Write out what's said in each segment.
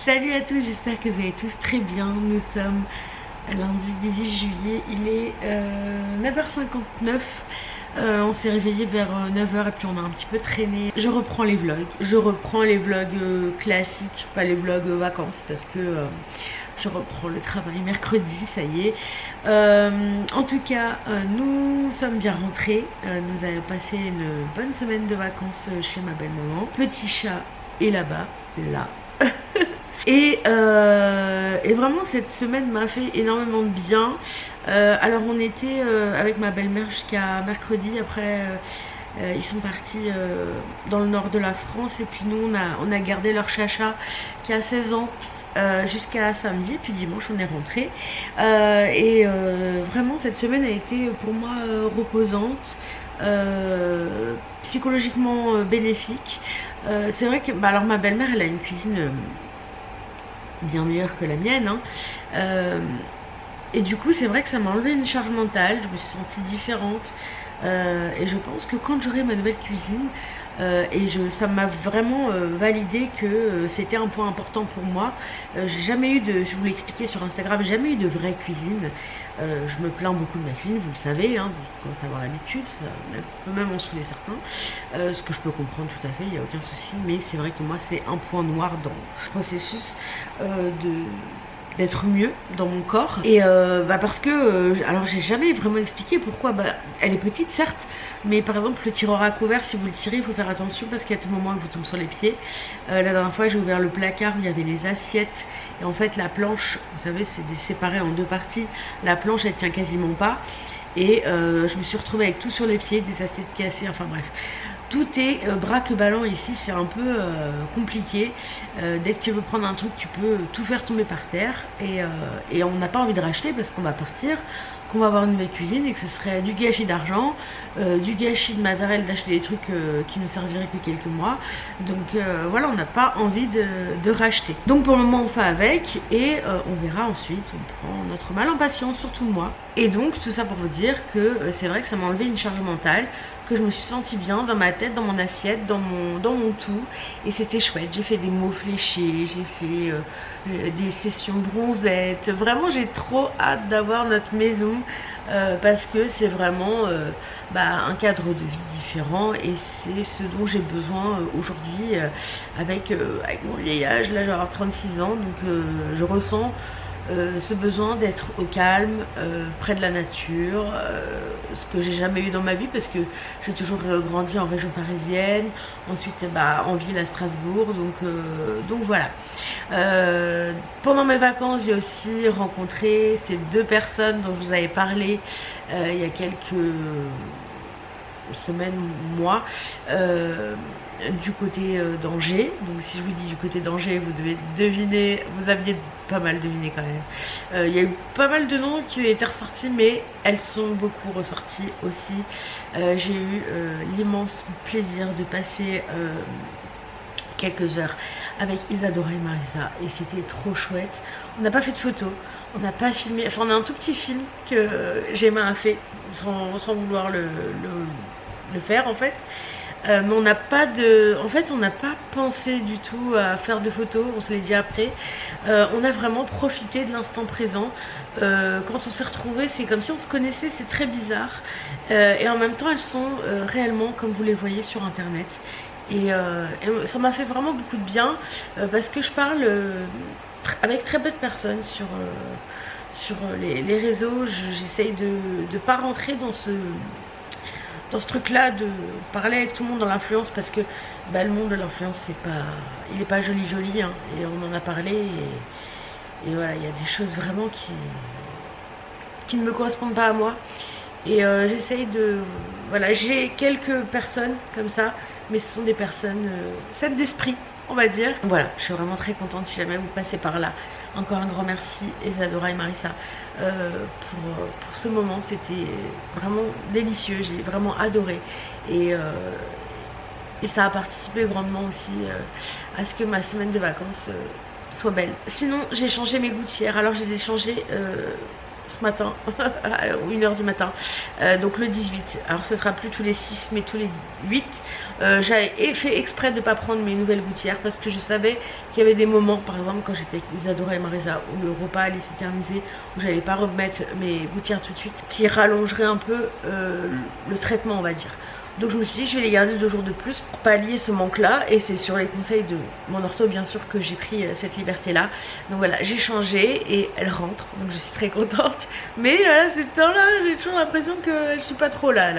Salut à tous, j'espère que vous allez tous très bien. Nous sommes lundi 18 juillet, il est 9h59. On s'est réveillé vers 9h et puis on a un petit peu traîné. Je reprends les vlogs classiques, pas les vlogs vacances parce que je reprends le travail mercredi, ça y est. En tout cas, nous sommes bien rentrés. Nous avons passé une bonne semaine de vacances chez ma belle-maman. Petit chat est là-bas, là. Et vraiment cette semaine m'a fait énormément de bien. Alors on était avec ma belle-mère jusqu'à mercredi. Après ils sont partis dans le nord de la France. Et puis nous on a gardé leur chacha qui a 16 ans jusqu'à samedi. Et puis dimanche on est rentré. Vraiment cette semaine a été pour moi reposante, psychologiquement bénéfique. C'est vrai que alors ma belle-mère elle a une cuisine bien meilleure que la mienne, hein. Et du coup c'est vrai que ça m'a enlevé une charge mentale, je me suis sentie différente, et je pense que quand j'aurai ma nouvelle cuisine, ça m'a vraiment validé que c'était un point important pour moi. J'ai jamais eu de, je vous l'ai expliqué sur Instagram, j'ai jamais eu de vraie cuisine. Je me plains beaucoup de ma cuisine, vous le savez, hein, vous commencez à avoir l'habitude, ça peut même en saouler certains, ce que je peux comprendre tout à fait, il n'y a aucun souci, mais c'est vrai que moi c'est un point noir dans le processus d'être mieux dans mon corps. Et parce que alors j'ai jamais vraiment expliqué pourquoi. Elle est petite certes, mais par exemple le tireur à couvert, si vous le tirez il faut faire attention parce qu'à tout moment il vous tombe sur les pieds. La dernière fois j'ai ouvert le placard où il y avait les assiettes et en fait la planche, vous savez c'est séparé en deux parties, la planche elle tient quasiment pas et je me suis retrouvée avec tout sur les pieds, des assiettes cassées, enfin bref. Tout est braque-ballant ici, c'est un peu compliqué. Dès que tu veux prendre un truc, tu peux tout faire tomber par terre. Et on n'a pas envie de racheter parce qu'on va partir, qu'on va avoir une nouvelle cuisine et que ce serait du gâchis d'argent, du gâchis de matériel, d'acheter des trucs qui nous serviraient que quelques mois. Donc voilà, on n'a pas envie de racheter. Donc pour le moment on fait avec et on verra ensuite, on prend notre mal en patience, surtout moi. Et donc tout ça pour vous dire que c'est vrai que ça m'a enlevé une charge mentale, que je me suis sentie bien dans ma tête, dans mon assiette, dans mon tout, et c'était chouette. J'ai fait des mots fléchés, j'ai fait des sessions bronzettes. Vraiment j'ai trop hâte d'avoir notre maison parce que c'est vraiment un cadre de vie différent et c'est ce dont j'ai besoin aujourd'hui avec mon vieillage. Là je vais avoir 36 ans donc je ressens ce besoin d'être au calme, près de la nature, ce que j'ai jamais eu dans ma vie parce que j'ai toujours grandi en région parisienne, ensuite en ville à Strasbourg, donc voilà. Pendant mes vacances j'ai aussi rencontré ces deux personnes dont je vous avais parlé il y a quelques semaines, mois, du côté d'Angers. Donc si je vous dis du côté d'Angers, vous devez deviner, vous aviez pas mal deviné quand même. Il y a eu pas mal de noms qui étaient ressortis, mais elles sont beaucoup ressorties aussi. J'ai eu l'immense plaisir de passer quelques heures avec Isadora et Marisa et c'était trop chouette. On n'a pas fait de photos, on n'a pas filmé, enfin on a un tout petit film que Gemma a fait sans vouloir le faire en fait. Mais on n'a pas on n'a pas pensé du tout à faire de photos, on se l'est dit après. On a vraiment profité de l'instant présent. Quand on s'est retrouvés, c'est comme si on se connaissait, c'est très bizarre. Et en même temps, elles sont réellement comme vous les voyez sur internet. Et ça m'a fait vraiment beaucoup de bien parce que je parle avec très peu de personnes sur les réseaux. J'essaye de ne pas rentrer dans ce truc là de parler avec tout le monde dans l'influence parce que le monde de l'influence il est pas joli hein, et on en a parlé et voilà, il y a des choses vraiment qui ne me correspondent pas à moi et j'essaye de voilà, j'ai quelques personnes comme ça mais ce sont des personnes saines d'esprit on va dire. Voilà, je suis vraiment très contente si jamais vous passez par là. Encore un grand merci Isadora et Marisa pour ce moment, c'était vraiment délicieux, j'ai vraiment adoré et ça a participé grandement aussi à ce que ma semaine de vacances soit belle. Sinon j'ai changé mes gouttières, alors je les ai changées ce matin, à 1h du matin, donc le 18. Alors ce sera plus tous les 6 mais tous les 8. J'avais fait exprès de ne pas prendre mes nouvelles gouttières parce que je savais qu'il y avait des moments, par exemple quand j'étais avec Isadora et Marisa, où le repas allait s'éterniser, où j'allais pas remettre mes gouttières tout de suite, qui rallongerait un peu le traitement, on va dire. Donc je me suis dit je vais les garder 2 jours de plus pour pallier ce manque là, et c'est sur les conseils de mon ortho bien sûr que j'ai pris cette liberté là. Donc voilà, j'ai changé et elle rentre, donc je suis très contente. Mais voilà, ces temps là j'ai toujours l'impression que je suis pas trop là,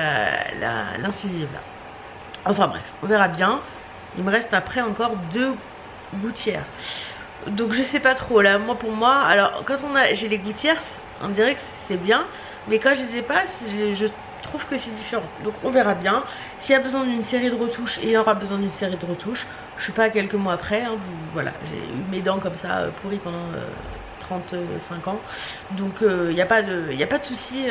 l'incisive là. Enfin bref, on verra bien. Il me reste après encore 2 gouttières. Donc je sais pas trop là, moi pour moi, alors quand j'ai les gouttières, on dirait que c'est bien, mais quand je les ai pas, je trouve que c'est différent. Donc on verra bien. S'il y a besoin d'une série de retouches, il y aura besoin d'une série de retouches. Je suis pas à quelques mois après, hein, voilà, j'ai eu mes dents comme ça pourries pendant 35 ans. Donc il n'y a pas de souci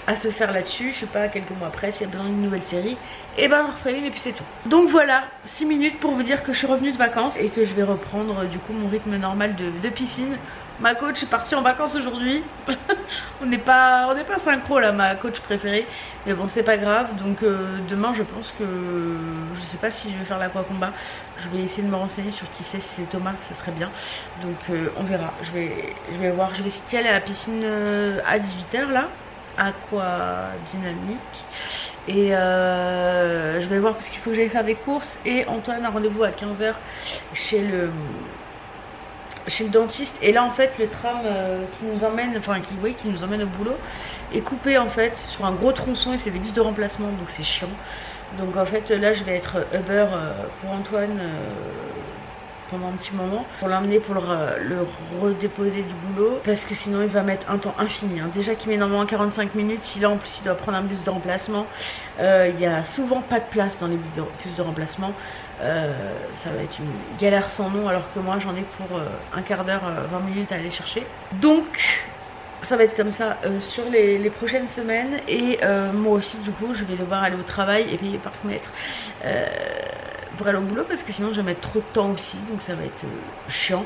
à se faire là-dessus. Je suis pas à quelques mois après. S'il y a besoin d'une nouvelle série, et ben j'en referai une et puis c'est tout. Donc voilà, 6 minutes pour vous dire que je suis revenue de vacances et que je vais reprendre du coup mon rythme normal de piscine. Ma coach est partie en vacances aujourd'hui. on n'est pas synchro là, ma coach préférée. Mais bon, c'est pas grave. Donc demain, je pense que je sais pas si je vais faire l'aquacombat. Je vais essayer de me renseigner sur qui c'est. Si c'est Thomas, ça serait bien. Donc on verra. Je vais voir. Je vais essayer d'y aller à la piscine à 18h là, aqua dynamique. Et je vais voir parce qu'il faut que j'aille faire des courses. Et Antoine a rendez-vous à 15h chez le dentiste, et là en fait le tram qui nous emmène, enfin qui nous emmène au boulot est coupé en fait sur un gros tronçon, et c'est des bus de remplacement, donc c'est chiant. Donc en fait là je vais être Uber pour Antoine pendant un petit moment, pour l'emmener, pour le redéposer du boulot, parce que sinon il va mettre un temps infini, hein. Déjà qu'il met normalement 45 minutes, si là en plus il doit prendre un bus de remplacement, il y a souvent pas de place dans les bus de remplacement. Ça va être une galère sans nom, alors que moi j'en ai pour un quart d'heure, 20 minutes à aller chercher. Donc ça va être comme ça sur les prochaines semaines. Et moi aussi du coup je vais devoir aller au travail et payer par fenêtre pour aller au boulot, parce que sinon je vais mettre trop de temps aussi, donc ça va être chiant.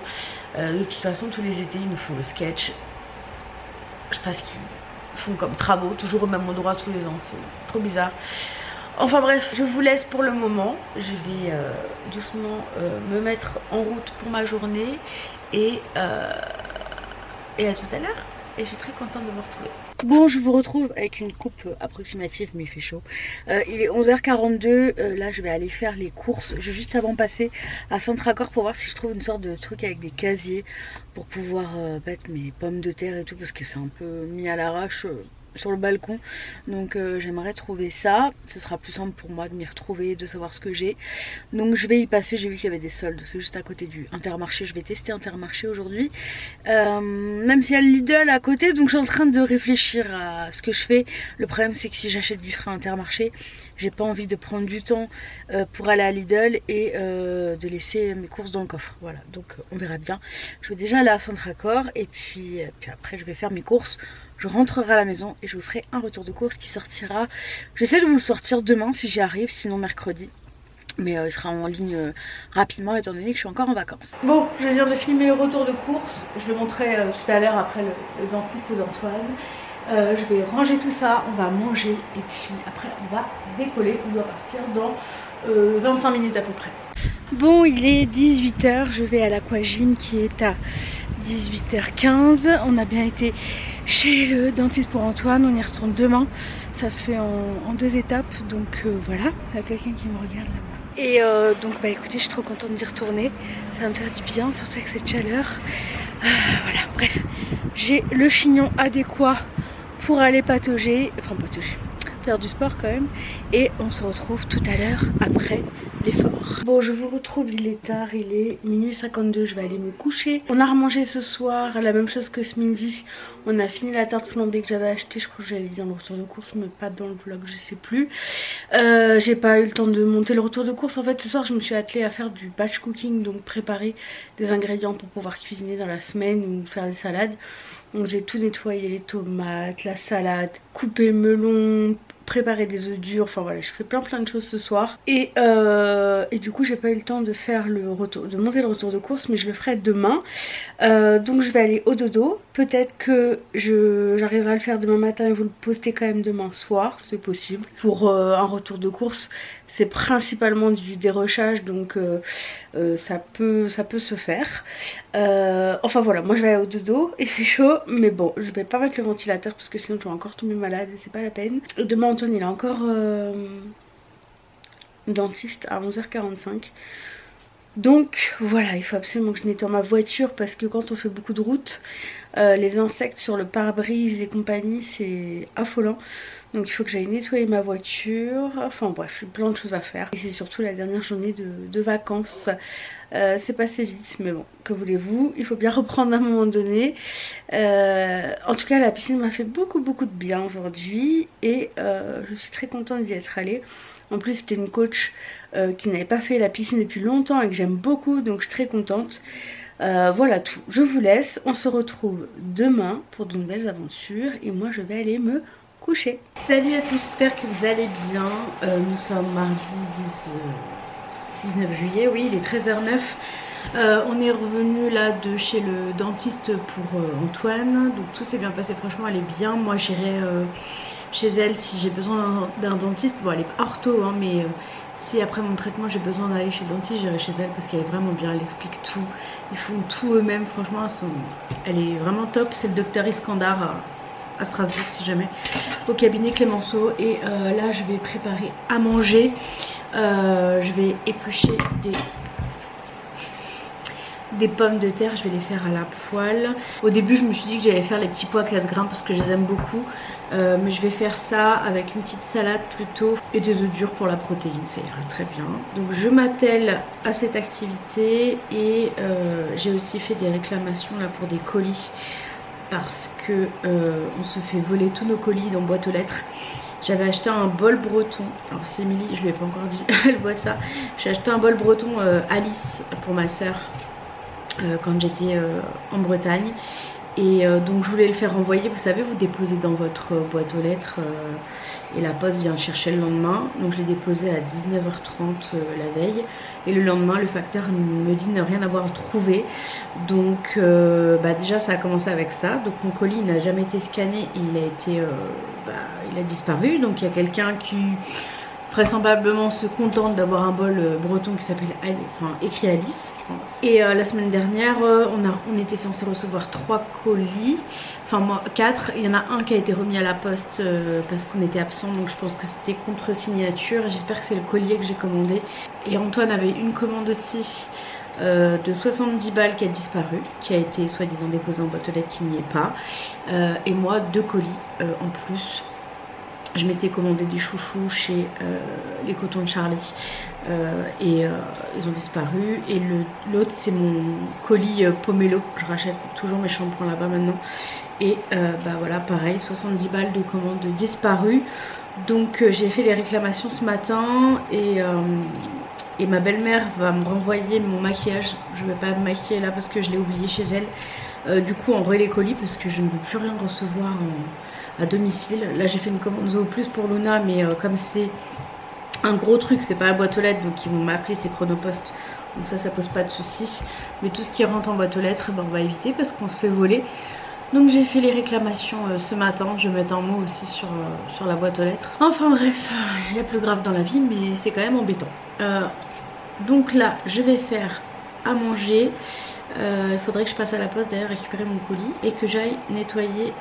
De toute façon tous les étés ils nous font le sketch. Je sais pas ce qu'ils font comme travaux, toujours au même endroit tous les ans, c'est trop bizarre. Enfin bref, je vous laisse pour le moment. Je vais doucement me mettre en route pour ma journée. Et à tout à l'heure. Et je suis très contente de vous retrouver. Bon, je vous retrouve avec une coupe approximative, mais il fait chaud. Il est 11h42, là je vais aller faire les courses. Je vais juste avant passer à Centracor pour voir si je trouve une sorte de truc avec des casiers pour pouvoir mettre mes pommes de terre et tout, parce que c'est un peu mis à l'arrache sur le balcon. Donc j'aimerais trouver ça. Ce sera plus simple pour moi de m'y retrouver, de savoir ce que j'ai. Donc je vais y passer. J'ai vu qu'il y avait des soldes, c'est juste à côté du Intermarché. Je vais tester Intermarché aujourd'hui, même s'il y a le Lidl à côté. Donc je suis en train de réfléchir à ce que je fais. Le problème c'est que si j'achète du frais Intermarché, j'ai pas envie de prendre du temps pour aller à Lidl et de laisser mes courses dans le coffre. Voilà, donc on verra bien. Je vais déjà aller à Centracor et puis après je vais faire mes courses. Je rentrerai à la maison et je vous ferai un retour de course qui sortira. J'essaie de vous le sortir demain si j'y arrive, sinon mercredi. Mais il sera en ligne rapidement étant donné que je suis encore en vacances. Bon, je viens de filmer le retour de course. Je le montrerai tout à l'heure après le dentiste d'Antoine. Je vais ranger tout ça, on va manger et puis après on va décoller. On doit partir dans 25 minutes à peu près. Bon, il est 18h, je vais à l'aquagym qui est à 18h15. On a bien été chez le dentiste pour Antoine, on y retourne demain. Ça se fait en 2 étapes, donc voilà. Il y a quelqu'un qui me regarde là-bas. Et donc bah écoutez, je suis trop contente d'y retourner. Ça va me faire du bien, surtout avec cette chaleur. Voilà, bref. J'ai le chignon adéquat pour aller patauger, enfin patauger, faire du sport quand même. Et on se retrouve tout à l'heure après l'effort. Bon, je vous retrouve, il est tard, il est minuit 52, je vais aller me coucher. On a remangé ce soir la même chose que ce midi. On a fini la tarte flambée que j'avais achetée, je crois que j'allais dire dans le retour de course, mais pas dans le vlog, je sais plus. J'ai pas eu le temps de monter le retour de course. En fait ce soir je me suis attelée à faire du batch cooking, donc préparer des ingrédients pour pouvoir cuisiner dans la semaine ou faire des salades. Donc j'ai tout nettoyé, les tomates, la salade, coupé le melon, préparer des œufs durs, enfin voilà, je fais plein de choses ce soir. Et du coup j'ai pas eu le temps de faire le retour, de monter le retour de course, mais je le ferai demain. Donc je vais aller au dodo. Peut-être que j'arriverai à le faire demain matin et vous le postez quand même demain soir, c'est possible. Pour un retour de course, c'est principalement du dérochage, donc ça peut se faire. Enfin voilà, moi je vais aller au dodo, il fait chaud, mais bon, je vais pas mettre le ventilateur parce que sinon je vais encore tomber malade et c'est pas la peine. Demain Antoine il a encore dentiste à 11h45. Donc voilà, il faut absolument que je nettoie ma voiture parce que quand on fait beaucoup de route, les insectes sur le pare-brise et compagnie, c'est affolant. Donc il faut que j'aille nettoyer ma voiture. Enfin bref, plein de choses à faire. Et c'est surtout la dernière journée de vacances. C'est passé vite, mais bon, que voulez-vous, il faut bien reprendre à un moment donné. En tout cas, la piscine m'a fait beaucoup de bien aujourd'hui. Et je suis très contente d'y être allée. En plus, c'était une coach qui n'avait pas fait la piscine depuis longtemps et que j'aime beaucoup, donc je suis très contente. Voilà tout, je vous laisse, on se retrouve demain pour de nouvelles aventures et moi je vais aller me coucher. Salut à tous, j'espère que vous allez bien. Nous sommes mardi 19 juillet, oui il est 13h09. On est revenu là de chez le dentiste pour Antoine, donc tout s'est bien passé, franchement elle est bien. Moi j'irai chez elle si j'ai besoin d'un dentiste, bon elle est ortho hein, mais si après mon traitement j'ai besoin d'aller chez le dentiste, j'irai chez elle parce qu'elle est vraiment bien, elle explique tout, ils font tout eux-mêmes, franchement elle est vraiment top. C'est le docteur Iskandar à Strasbourg si jamais, au cabinet Clémenceau. Et là je vais préparer à manger, je vais éplucher des pommes de terre, je vais les faire à la poêle. Au début je me suis dit que j'allais faire les petits pois casse-grains parce que je les aime beaucoup, mais je vais faire ça avec une petite salade plutôt et des œufs durs pour la protéine, ça ira très bien. Donc je m'attelle à cette activité et j'ai aussi fait des réclamations là pour des colis parce que on se fait voler tous nos colis dans boîte aux lettres. J'avais acheté un bol breton, alors c'est Émilie, je lui ai pas encore dit, elle voit ça. J'ai acheté un bol breton Alice pour ma soeur quand j'étais en Bretagne et donc je voulais le faire envoyer. Vous savez, vous déposez dans votre boîte aux lettres et la poste vient le chercher le lendemain. Donc je l'ai déposé à 19h30 la veille et le lendemain le facteur me dit ne rien avoir trouvé. Donc déjà ça a commencé avec ça. Donc mon colis il n'a jamais été scanné et il a disparu. Donc il y a quelqu'un qui vraisemblablement se contente d'avoir un bol breton qui s'appelle écrit Alice. Et la semaine dernière on était censé recevoir 3 colis, enfin moi 4, il y en a un qui a été remis à la poste parce qu'on était absent, donc je pense que c'était contre signature. J'espère que c'est le collier que j'ai commandé. Et Antoine avait une commande aussi de 70 balles qui a disparu, qui a été soi-disant déposée en boîte aux lettres qui n'y est pas, et moi 2 colis en plus. Je m'étais commandé des chouchous chez les cotons de Charlie et ils ont disparu. Et l'autre c'est mon colis Pomelo, je rachète toujours mes shampoings là-bas maintenant. Et voilà, pareil, 70 balles de commande disparues. Donc j'ai fait les réclamations ce matin et ma belle-mère va me renvoyer mon maquillage. Je ne vais pas me maquiller là parce que je l'ai oublié chez elle. Du coup envoyer les colis parce que je ne veux plus rien recevoir à domicile. Là j'ai fait une commande Zoo Plus pour Luna, mais comme c'est un gros truc, c'est pas la boîte aux lettres, donc ils vont m'appeler, c'est Chronopost, donc ça pose pas de soucis. Mais tout ce qui rentre en boîte aux lettres, on va éviter parce qu'on se fait voler. Donc j'ai fait les réclamations ce matin, je vais mettre un mot aussi sur la boîte aux lettres. Enfin bref, il y a plus grave dans la vie, mais c'est quand même embêtant. Donc là je vais faire à manger. Il faudrait que je passe à la poste d'ailleurs récupérer mon colis et que j'aille nettoyer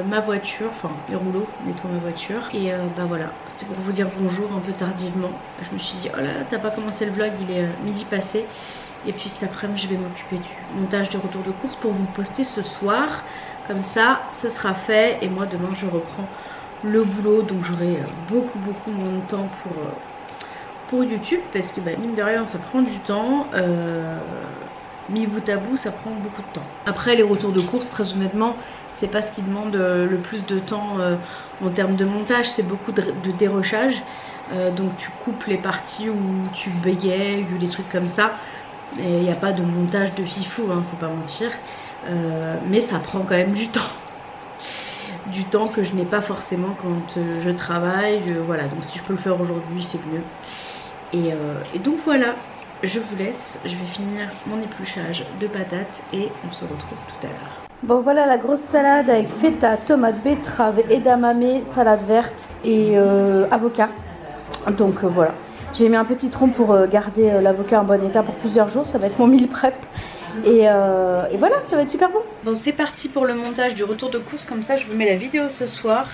ma voiture, enfin les rouleaux, nettoyer ma voiture. Et voilà, c'était pour vous dire bonjour un peu tardivement. Je me suis dit oh là là, t'as pas commencé le vlog, il est midi passé. Et puis cet après-midi je vais m'occuper du montage du retour de course pour vous le poster ce soir. Comme ça, ce sera fait et moi demain je reprends le boulot, donc j'aurai beaucoup moins de temps pour YouTube parce que mine de rien ça prend du temps. Mis bout à bout ça prend beaucoup de temps. Après les retours de course, très honnêtement c'est pas ce qui demande le plus de temps en termes de montage, c'est beaucoup de dérochage. Donc tu coupes les parties où tu bégayes ou des trucs comme ça. Et il n'y a pas de montage de fifou, hein, faut pas mentir. Mais ça prend quand même du temps. du temps que je n'ai pas forcément quand je travaille. Voilà, donc si je peux le faire aujourd'hui, c'est mieux. Et donc voilà, je vous laisse, je vais finir mon épluchage de patates et on se retrouve tout à l'heure. Bon voilà la grosse salade avec feta, tomate, betterave, edamame, salade verte et avocat. Donc voilà, j'ai mis un petit tronc pour garder l'avocat en bon état pour plusieurs jours, ça va être mon meal prep. Et voilà, ça va être super bon. Bon, c'est parti pour le montage du retour de course, comme ça je vous mets la vidéo ce soir.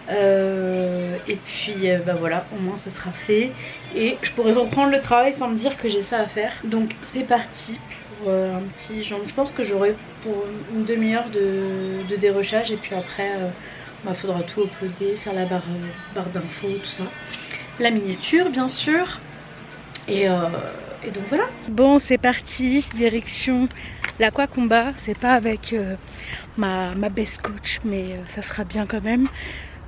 Et puis bah voilà, au moins ce sera fait et je pourrai reprendre le travail sans me dire que j'ai ça à faire. Donc c'est parti pour un petit genre, je pense que j'aurai pour une demi-heure de dérochage et puis après bah, faudra tout uploader, faire la barre d'infos, tout ça, la miniature bien sûr et donc voilà. Bon c'est parti, direction l'Aqua-Combat. C'est pas avec ma best coach mais ça sera bien quand même.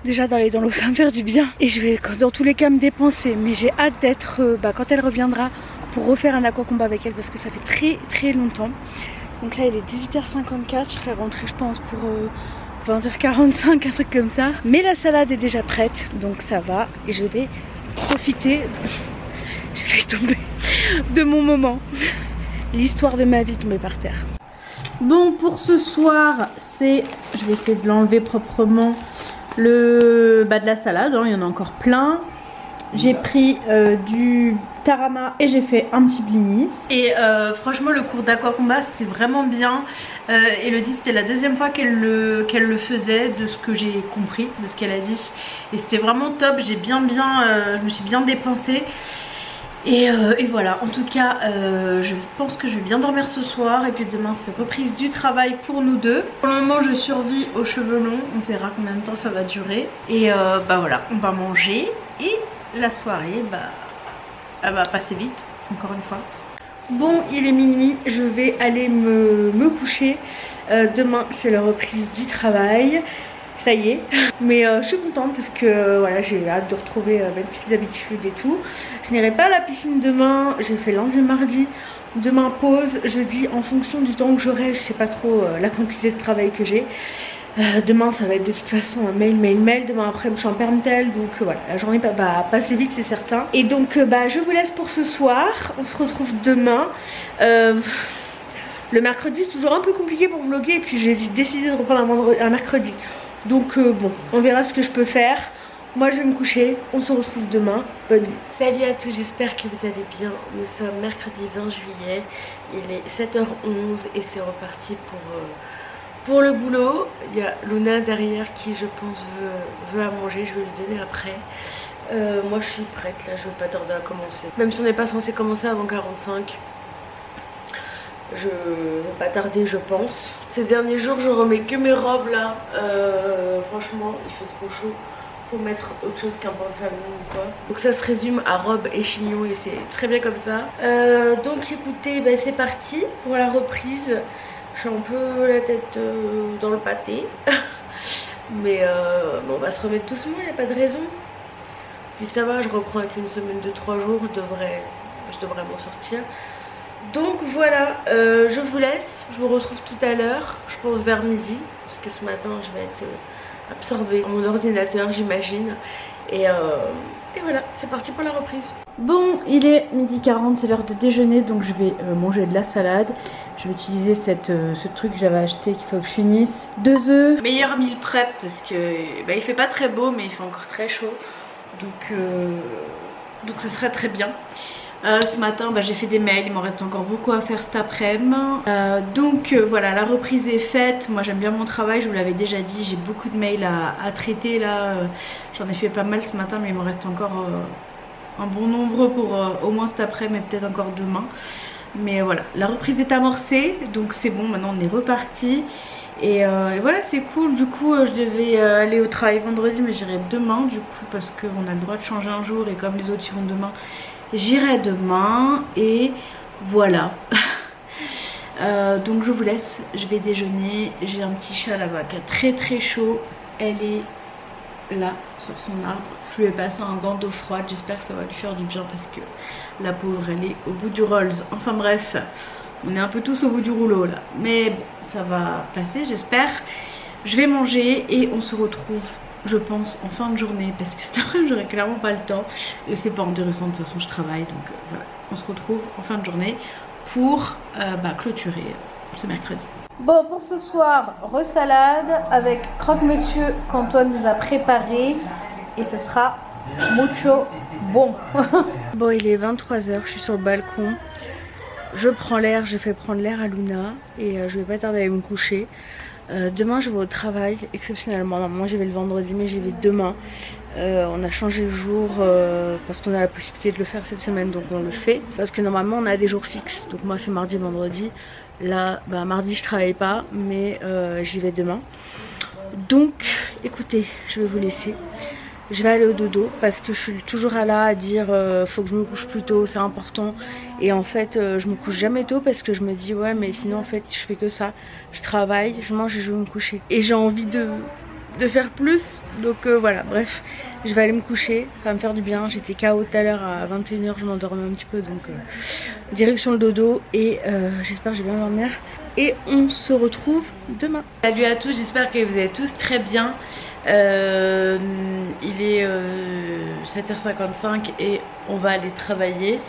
Déjà d'aller dans l'eau ça va me faire du bien. Et je vais dans tous les cas me dépenser. Mais j'ai hâte d'être quand elle reviendra pour refaire un aqua-combat avec elle. Parce que ça fait très très longtemps. Donc là il est 18h54. Je serai rentrée je pense pour 20h45, un truc comme ça. Mais la salade est déjà prête. Donc ça va. Et je vais profiter. J'ai failli tomber de mon moment. L'histoire de ma vie tombée par terre. Bon pour ce soir c'est... Je vais essayer de l'enlever proprement. De la salade, hein, il y en a encore plein. J'ai pris du tarama et j'ai fait un petit blinis. Et franchement le cours d'aqua-combat c'était vraiment bien. Elodie c'était la deuxième fois qu'elle le faisait, de ce que j'ai compris, de ce qu'elle a dit. Et c'était vraiment top, je me suis bien dépensée. Et voilà, en tout cas je pense que je vais bien dormir ce soir. Et puis demain c'est reprise du travail pour nous deux. Pour le moment je survis aux cheveux longs. On verra combien de temps ça va durer. Et bah voilà, on va manger. Et la soirée bah, elle va passer vite, encore une fois. Bon il est minuit, je vais aller me coucher. Demain c'est la reprise du travail. Ça y est, mais je suis contente parce que voilà, j'ai hâte de retrouver mes petites habitudes et tout. Je n'irai pas à la piscine demain, j'ai fait lundi, mardi, demain pause, jeudi en fonction du temps que j'aurai, je sais pas trop la quantité de travail que j'ai. Demain ça va être de toute façon un mail, demain après je suis en permtel, donc voilà, la journée va passer vite c'est certain. Et donc bah je vous laisse pour ce soir, on se retrouve demain. Le mercredi c'est toujours un peu compliqué pour vlogger et puis j'ai décidé de reprendre un mercredi. Donc bon, on verra ce que je peux faire. Moi je vais me coucher, on se retrouve demain, bonne nuit. Salut à tous, j'espère que vous allez bien. Nous sommes mercredi 20 juillet, il est 7h11 et c'est reparti pour le boulot. Il y a Luna derrière qui je pense veut à manger, je vais lui donner après. Moi je suis prête là, je veux pas tarder à commencer. Même si on n'est pas censé commencer avant 45. Je vais pas tarder je pense. Ces derniers jours je remets que mes robes là. Franchement il fait trop chaud. Faut mettre autre chose qu'un pantalon ou quoi. Donc ça se résume à robe et chignon et c'est très bien comme ça. Donc écoutez bah, c'est parti pour la reprise. J'ai un peu la tête dans le pâté. Mais bon, on va se remettre doucement, il n'y a pas de raison. Puis ça va, je reprends avec une semaine de 3 jours, je devrais m'en sortir. Donc voilà, je vous laisse, je vous retrouve tout à l'heure, je pense vers midi, parce que ce matin je vais être absorbée par mon ordinateur j'imagine. Et voilà, c'est parti pour la reprise. Bon, il est 12h40, c'est l'heure de déjeuner, donc je vais manger de la salade. Je vais utiliser ce truc que j'avais acheté qu'il faut que je finisse. 2 œufs. Meilleur meal prep parce que bah, il fait pas très beau mais il fait encore très chaud. Donc ce serait très bien. Ce matin bah, j'ai fait des mails, il m'en reste encore beaucoup à faire cet après-midi. Voilà, la reprise est faite. Moi j'aime bien mon travail, je vous l'avais déjà dit, j'ai beaucoup de mails à traiter là. J'en ai fait pas mal ce matin mais il m'en reste encore un bon nombre pour au moins cet après-midi mais peut-être encore demain. Mais voilà, la reprise est amorcée, donc c'est bon, maintenant on est reparti. Et voilà, c'est cool. Du coup je devais aller au travail vendredi mais j'irai demain du coup parce qu'on a le droit de changer un jour et comme les autres ils vont demain, j'irai demain et voilà. Donc je vous laisse, je vais déjeuner. J'ai un petit chat là-bas qui a très très chaud. Elle est là sur son arbre. Je lui ai passé un gant d'eau froide, j'espère que ça va lui faire du bien parce que la pauvre elle est au bout du Rolls. Enfin bref, on est un peu tous au bout du rouleau là. Mais bon, ça va passer j'espère. Je vais manger et on se retrouve, je pense, en fin de journée parce que cet après-midi j'aurai clairement pas le temps et c'est pas intéressant, de toute façon je travaille, donc voilà, on se retrouve en fin de journée pour clôturer ce mercredi. Bon, pour ce soir, resalade avec croque-monsieur qu'Antoine nous a préparé et ce sera mucho bon. Bon, il est 23 h, je suis sur le balcon, je prends l'air, je fais prendre l'air à Luna et je vais pas tarder à aller me coucher. Demain je vais au travail exceptionnellement, normalement j'y vais le vendredi mais j'y vais demain. On a changé le jour parce qu'on a la possibilité de le faire cette semaine, donc on le fait. Parce que normalement on a des jours fixes, donc moi c'est mardi, vendredi. Là, mardi je travaille pas, mais j'y vais demain. Donc écoutez, je vais vous laisser. Je vais aller au dodo parce que je suis toujours là à dire faut que je me couche plus tôt, c'est important. Et en fait je me couche jamais tôt parce que je me dis ouais mais sinon en fait je fais que ça. Je travaille, je mange et je vais me coucher. Et j'ai envie de faire plus, donc voilà, bref, je vais aller me coucher, ça va me faire du bien. J'étais KO tout à l'heure à 21 h, je m'endormais un petit peu, donc direction le dodo et j'espère que je vais bien dormir. Et on se retrouve demain. Salut à tous, j'espère que vous allez tous très bien. Il est 7 h 55 et on va aller travailler.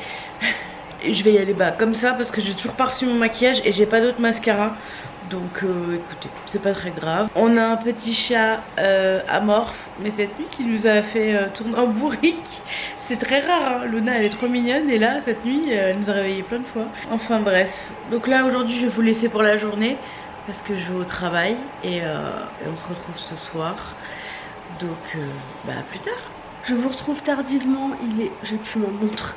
Et je vais y aller comme ça parce que j'ai toujours pas reçu mon maquillage et j'ai pas d'autre mascara. Donc écoutez, c'est pas très grave. On a un petit chat amorphe, mais cette nuit qui nous a fait tourner en bourrique. C'est très rare, hein. Luna elle est trop mignonne et là cette nuit elle nous a réveillés plein de fois. Enfin bref, donc là aujourd'hui je vais vous laisser pour la journée parce que je vais au travail et on se retrouve ce soir. Donc plus tard. Je vous retrouve tardivement, j'ai plus ma montre.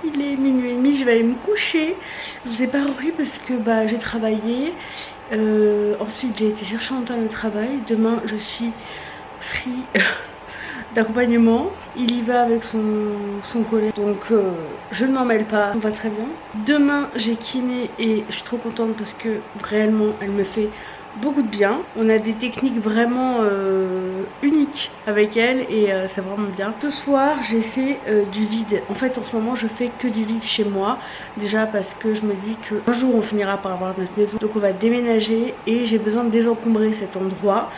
Il est minuit et demi, je vais aller me coucher. Je vous ai pas repris parce que j'ai travaillé. Ensuite j'ai été chercher Antoine au travail. Demain je suis free d'accompagnement. Il y va avec son collègue, donc je ne m'en mêle pas, on va très bien. Demain j'ai kiné et je suis trop contente parce que réellement elle me fait beaucoup de bien. On a des techniques vraiment uniques avec elle et c'est vraiment bien. Ce soir j'ai fait du vide. En fait en ce moment je fais que du vide chez moi. Déjà parce que je me dis qu'un jour on finira par avoir notre maison. Donc on va déménager et j'ai besoin de désencombrer cet endroit.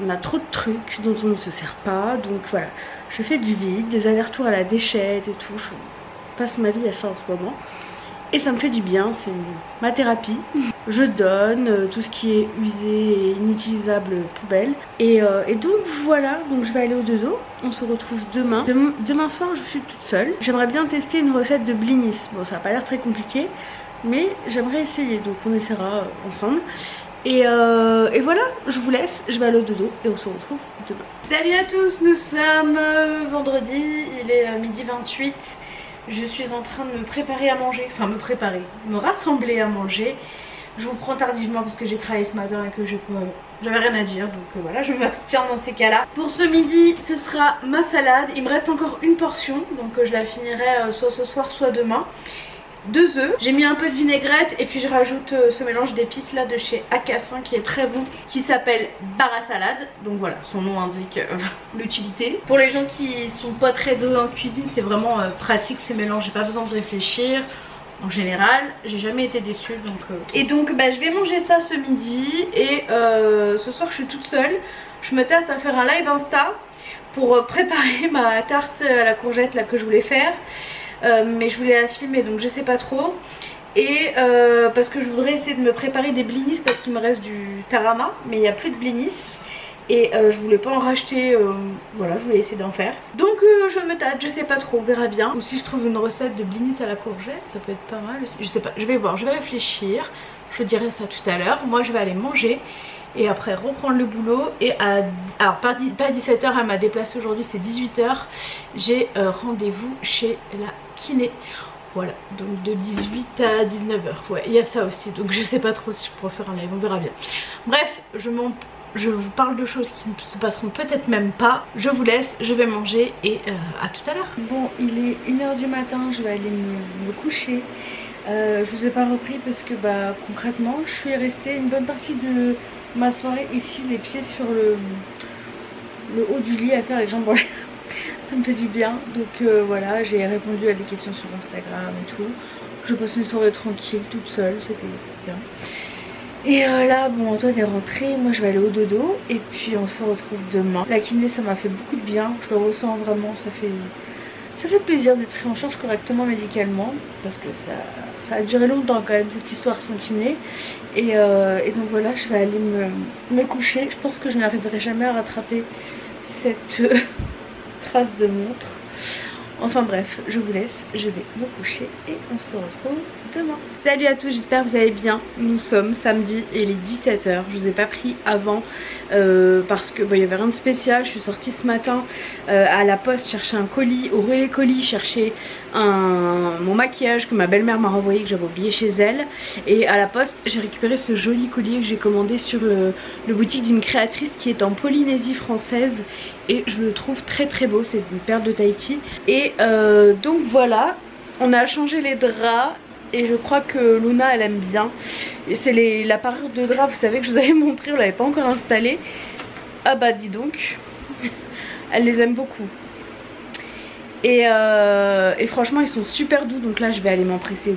On a trop de trucs dont on ne se sert pas. Donc voilà, je fais du vide, des allers-retours à la déchette et tout. Je passe ma vie à ça en ce moment. Et ça me fait du bien, c'est ma thérapie. Je donne tout ce qui est usé et inutilisable poubelle. Et donc voilà, donc je vais aller au dodo. On se retrouve demain. Demain soir je suis toute seule. J'aimerais bien tester une recette de blinis. Bon ça n'a pas l'air très compliqué, mais j'aimerais essayer. Donc on essaiera ensemble. Et voilà, je vous laisse, je vais aller au dodo et on se retrouve demain. Salut à tous, nous sommes vendredi, il est 12h28. Je suis en train de me préparer à manger, me rassembler à manger. Je vous prends tardivement parce que j'ai travaillé ce matin et que j'avais rien à dire, donc voilà, je vais m'abstenir dans ces cas là. Pour ce midi ce sera ma salade, il me reste encore une portion, donc je la finirai soit ce soir soit demain. 2 œufs, j'ai mis un peu de vinaigrette et puis je rajoute ce mélange d'épices là de chez Acassin qui est très bon, qui s'appelle Bara Salade. Donc voilà, son nom indique l'utilité. Pour les gens qui sont pas très doués en cuisine, c'est vraiment pratique ces mélanges, j'ai pas besoin de réfléchir. En général, j'ai jamais été déçue donc Et donc je vais manger ça ce midi et ce soir je suis toute seule. Je me tâte à faire un live Insta pour préparer ma tarte à la courgette là que je voulais faire. Mais je voulais la filmer donc je sais pas trop. Et parce que je voudrais essayer de me préparer des blinis parce qu'il me reste du tarama, mais il n'y a plus de blinis. Et je voulais pas en racheter, voilà, je voulais essayer d'en faire. Donc je me tâte, je sais pas trop, on verra bien. Ou si je trouve une recette de blinis à la courgette, ça peut être pas mal aussi. Je sais pas, je vais voir, je vais réfléchir. Je dirai ça tout à l'heure. Moi je vais aller manger et après reprendre le boulot. Et alors pas 17 h, elle m'a déplacé aujourd'hui, c'est 18 h. J'ai rendez-vous chez la kiné. Voilà, donc de 18 à 19 h. Ouais, il y a ça aussi, donc je sais pas trop si je pourrais faire un live, on verra bien. Bref, je vous parle de choses qui ne se passeront peut-être même pas. Je vous laisse, je vais manger et à tout à l'heure. Bon, il est 1 h du matin, je vais aller me coucher. Je vous ai pas repris parce que concrètement, je suis restée une bonne partie de ma soirée ici, les pieds sur le haut du lit à faire les jambes en l'air. Ça me fait du bien, donc voilà, j'ai répondu à des questions sur Instagram et tout. Je passe une soirée tranquille, toute seule, c'était bien. Et là bon, Antoine est rentré, moi je vais aller au dodo et puis on se retrouve demain. La kiné ça m'a fait beaucoup de bien, je le ressens vraiment, ça fait plaisir d'être pris en charge correctement médicalement parce que ça a duré longtemps quand même cette histoire sans kiné. Et donc voilà, je vais aller me coucher. Je pense que je n'arriverai jamais à rattraper cette trace de montre. Enfin bref, je vous laisse, je vais me coucher et on se retrouve demain. Salut à tous, j'espère que vous allez bien. Nous sommes samedi et il est 17 h. Je vous ai pas pris avant parce que il y avait rien de spécial. Je suis sortie ce matin à la poste chercher un colis, au relais colis chercher mon maquillage que ma belle-mère m'a renvoyé, que j'avais oublié chez elle. Et à la poste j'ai récupéré ce joli collier que j'ai commandé sur le boutique d'une créatrice qui est en Polynésie française. Et je le trouve très très beau, c'est une perle de Tahiti. Et donc voilà, on a changé les draps. Et je crois que Luna elle aime bien. Et c'est la parure de drap, vous savez, que je vous avais montré, on l'avait pas encore installée. Ah bah dis donc, elle les aime beaucoup. Et franchement ils sont super doux. Donc là je vais aller m'empresser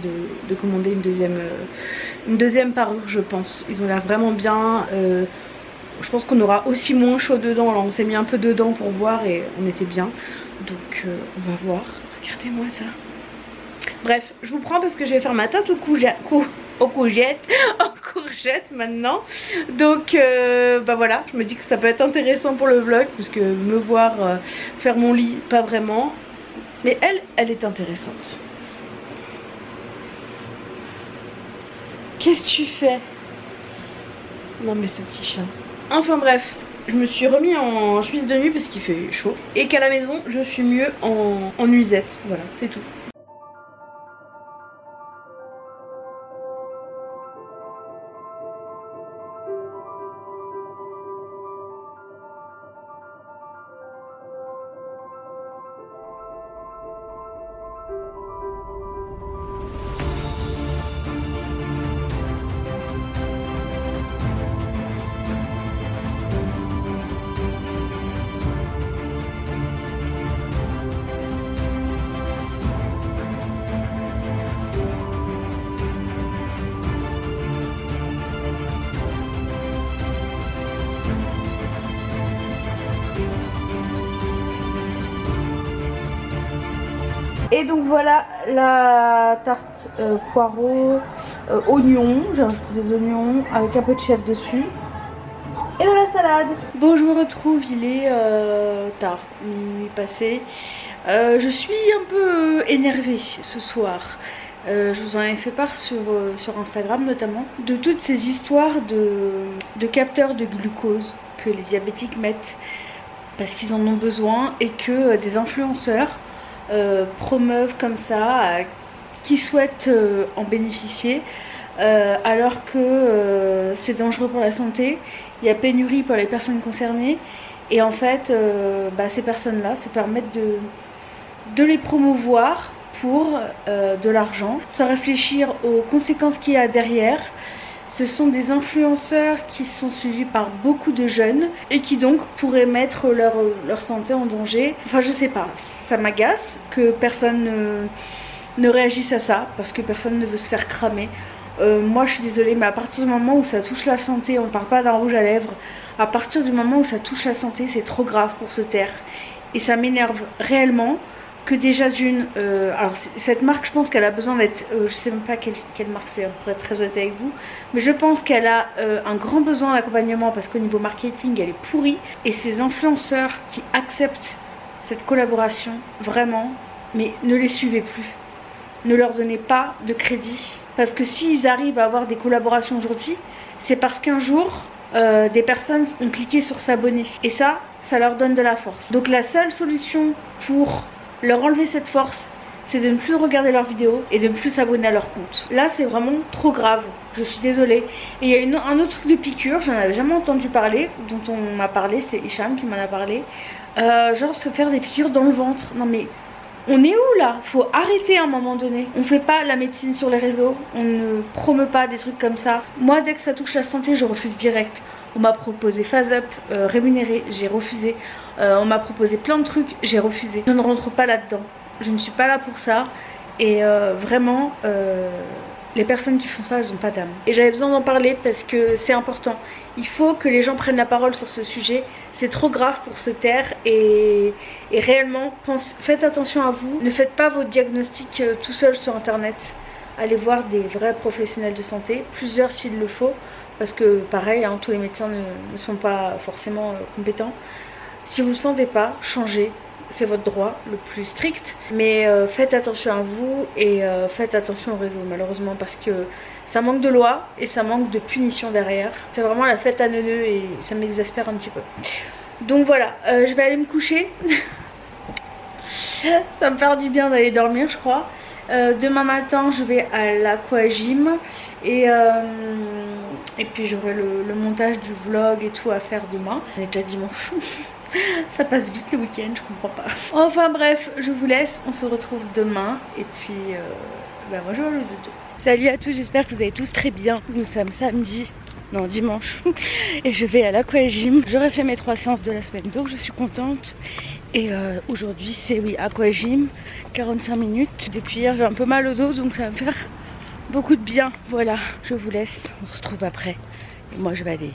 de commander une deuxième parure je pense. Ils ont l'air vraiment bien. Je pense qu'on aura aussi moins chaud dedans. Là on s'est mis un peu dedans pour voir et on était bien. Donc on va voir. Regardez-moi ça. Bref, je vous prends parce que je vais faire ma tarte aux courgettes maintenant. Donc bah voilà, je me dis que ça peut être intéressant pour le vlog parce que me voir faire mon lit, pas vraiment. Mais elle est intéressante. Qu'est-ce que tu fais? Non mais ce petit chat. Enfin bref, je me suis remis en chemise de nuit parce qu'il fait chaud. Et qu'à la maison, je suis mieux en nuisette. Voilà, c'est tout. Et donc voilà la tarte poireau, oignon, j'ai rajouté des oignons avec un peu de chèvre dessus. Et de la salade. Bon, je me retrouve, il est tard, minuit passé. Je suis un peu énervée ce soir. Je vous en avais fait part sur Instagram notamment, de toutes ces histoires de capteurs de glucose que les diabétiques mettent parce qu'ils en ont besoin et que des influenceurs promeuvent comme ça, qui souhaitent en bénéficier, alors que c'est dangereux pour la santé, il y a pénurie pour les personnes concernées et en fait ces personnes-là se permettent de les promouvoir pour de l'argent, sans réfléchir aux conséquences qu'il y a derrière. Ce sont des influenceurs qui sont suivis par beaucoup de jeunes et qui donc pourraient mettre leur santé en danger. Enfin je sais pas, ça m'agace que personne ne réagisse à ça parce que personne ne veut se faire cramer. Moi je suis désolée mais à partir du moment où ça touche la santé, on ne parle pas d'un rouge à lèvres, à partir du moment où ça touche la santé c'est trop grave pour se taire. Et ça m'énerve réellement. Que déjà d'une, alors cette marque je pense qu'elle a besoin d'être, je sais même pas quelle marque c'est pour être très honnête avec vous, mais je pense qu'elle a un grand besoin d'accompagnement parce qu'au niveau marketing elle est pourrie. Et ces influenceurs qui acceptent cette collaboration, vraiment, mais ne les suivez plus, ne leur donnez pas de crédit parce que s'ils arrivent à avoir des collaborations aujourd'hui, c'est parce qu'un jour des personnes ont cliqué sur s'abonner et ça leur donne de la force. Donc la seule solution pour leur enlever cette force, c'est de ne plus regarder leurs vidéos et de ne plus s'abonner à leur compte. Là c'est vraiment trop grave, je suis désolée. Et il y a un autre truc de piqûre, j'en avais jamais entendu parler, dont on m'a parlé, c'est Hicham qui m'en a parlé. Genre se faire des piqûres dans le ventre. Non mais on est où là? Faut arrêter à un moment donné. On fait pas la médecine sur les réseaux, on ne promeut pas des trucs comme ça. Moi dès que ça touche la santé je refuse direct. On m'a proposé Phase Up rémunéré, j'ai refusé. On m'a proposé plein de trucs, j'ai refusé. Je ne rentre pas là-dedans. Je ne suis pas là pour ça. Et vraiment, Les personnes qui font ça, elles n'ont pas d'âme. Et j'avais besoin d'en parler parce que c'est important. Il faut que les gens prennent la parole sur ce sujet. C'est trop grave pour se taire et réellement, faites attention à vous. Ne faites pas votre diagnostic tout seul sur internet. Allez voir des vrais professionnels de santé, plusieurs s'il le faut. Parce que pareil, hein, tous les médecins ne sont pas forcément compétents. Si vous ne le sentez pas, changez. C'est votre droit le plus strict, mais faites attention à vous et faites attention au réseau malheureusement parce que ça manque de loi et ça manque de punition derrière. C'est vraiment la fête à neuneux et ça m'exaspère un petit peu. Donc voilà, je vais aller me coucher. Ça me fait du bien d'aller dormir je crois. Demain matin je vais à l'aquagym et puis j'aurai le montage du vlog et tout à faire demain. On est déjà dimanche. Ça passe vite le week-end, je comprends pas. Enfin bref, je vous laisse, on se retrouve demain et puis moi je vais le dodo. Salut à tous, j'espère que vous allez tous très bien. Nous sommes samedi, non dimanche, et je vais à l'aquagym. J'aurais fait mes 3 séances de la semaine donc je suis contente. Et aujourd'hui c'est oui aquagym, 45 minutes. Depuis hier j'ai un peu mal au dos donc ça va me faire beaucoup de bien. Voilà, je vous laisse, on se retrouve après. Et moi je vais aller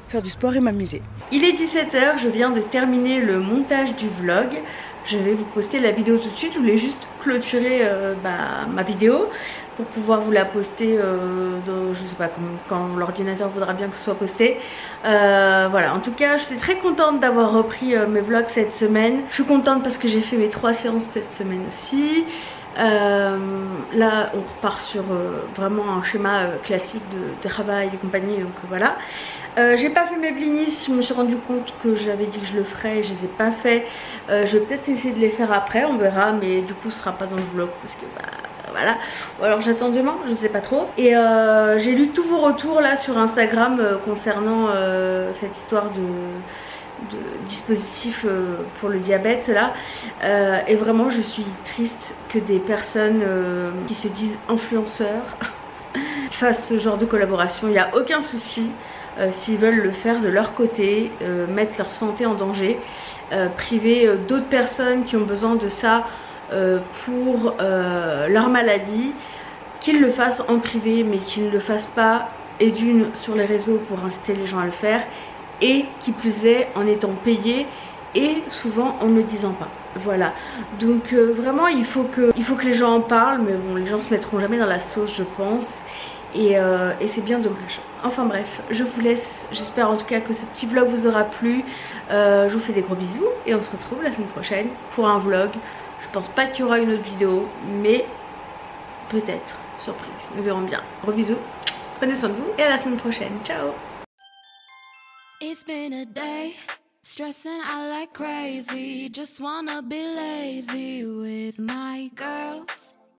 faire du sport et m'amuser. Il est 17 h, je viens de terminer le montage du vlog. Je vais vous poster la vidéo tout de suite. Je voulais juste clôturer ma vidéo pour pouvoir vous la poster je sais pas quand l'ordinateur voudra bien que ce soit posté. Voilà, en tout cas je suis très contente d'avoir repris mes vlogs cette semaine. Je suis contente parce que j'ai fait mes 3 séances cette semaine aussi. Là on repart sur vraiment un schéma classique de travail et compagnie, donc voilà. J'ai pas fait mes blinis, je me suis rendu compte que j'avais dit que je le ferais et je les ai pas fait. Je vais peut-être essayer de les faire après, on verra, mais du coup ce sera pas dans le vlog parce que voilà. Ou alors j'attends demain, je sais pas trop. Et j'ai lu tous vos retours là sur Instagram concernant cette histoire de dispositif pour le diabète là, et vraiment je suis triste que des personnes qui se disent influenceurs fassent ce genre de collaboration. Il n'y a aucun souci s'ils veulent le faire de leur côté, mettre leur santé en danger, priver d'autres personnes qui ont besoin de ça pour leur maladie, qu'ils le fassent en privé mais qu'ils ne le fassent pas et d'une sur les réseaux pour inciter les gens à le faire, et qui plus est en étant payé et souvent en ne le disant pas. Voilà, donc vraiment il faut que les gens en parlent, mais bon, les gens se mettront jamais dans la sauce je pense, et c'est bien dommage. Enfin bref, je vous laisse, j'espère en tout cas que ce petit vlog vous aura plu. Je vous fais des gros bisous et on se retrouve la semaine prochaine pour un vlog. Je pense pas qu'il y aura une autre vidéo, mais peut-être, surprise, nous verrons bien. Gros bisous, prenez soin de vous et à la semaine prochaine, ciao. It's been a day, stressing out like crazy. Just wanna be lazy with my girls.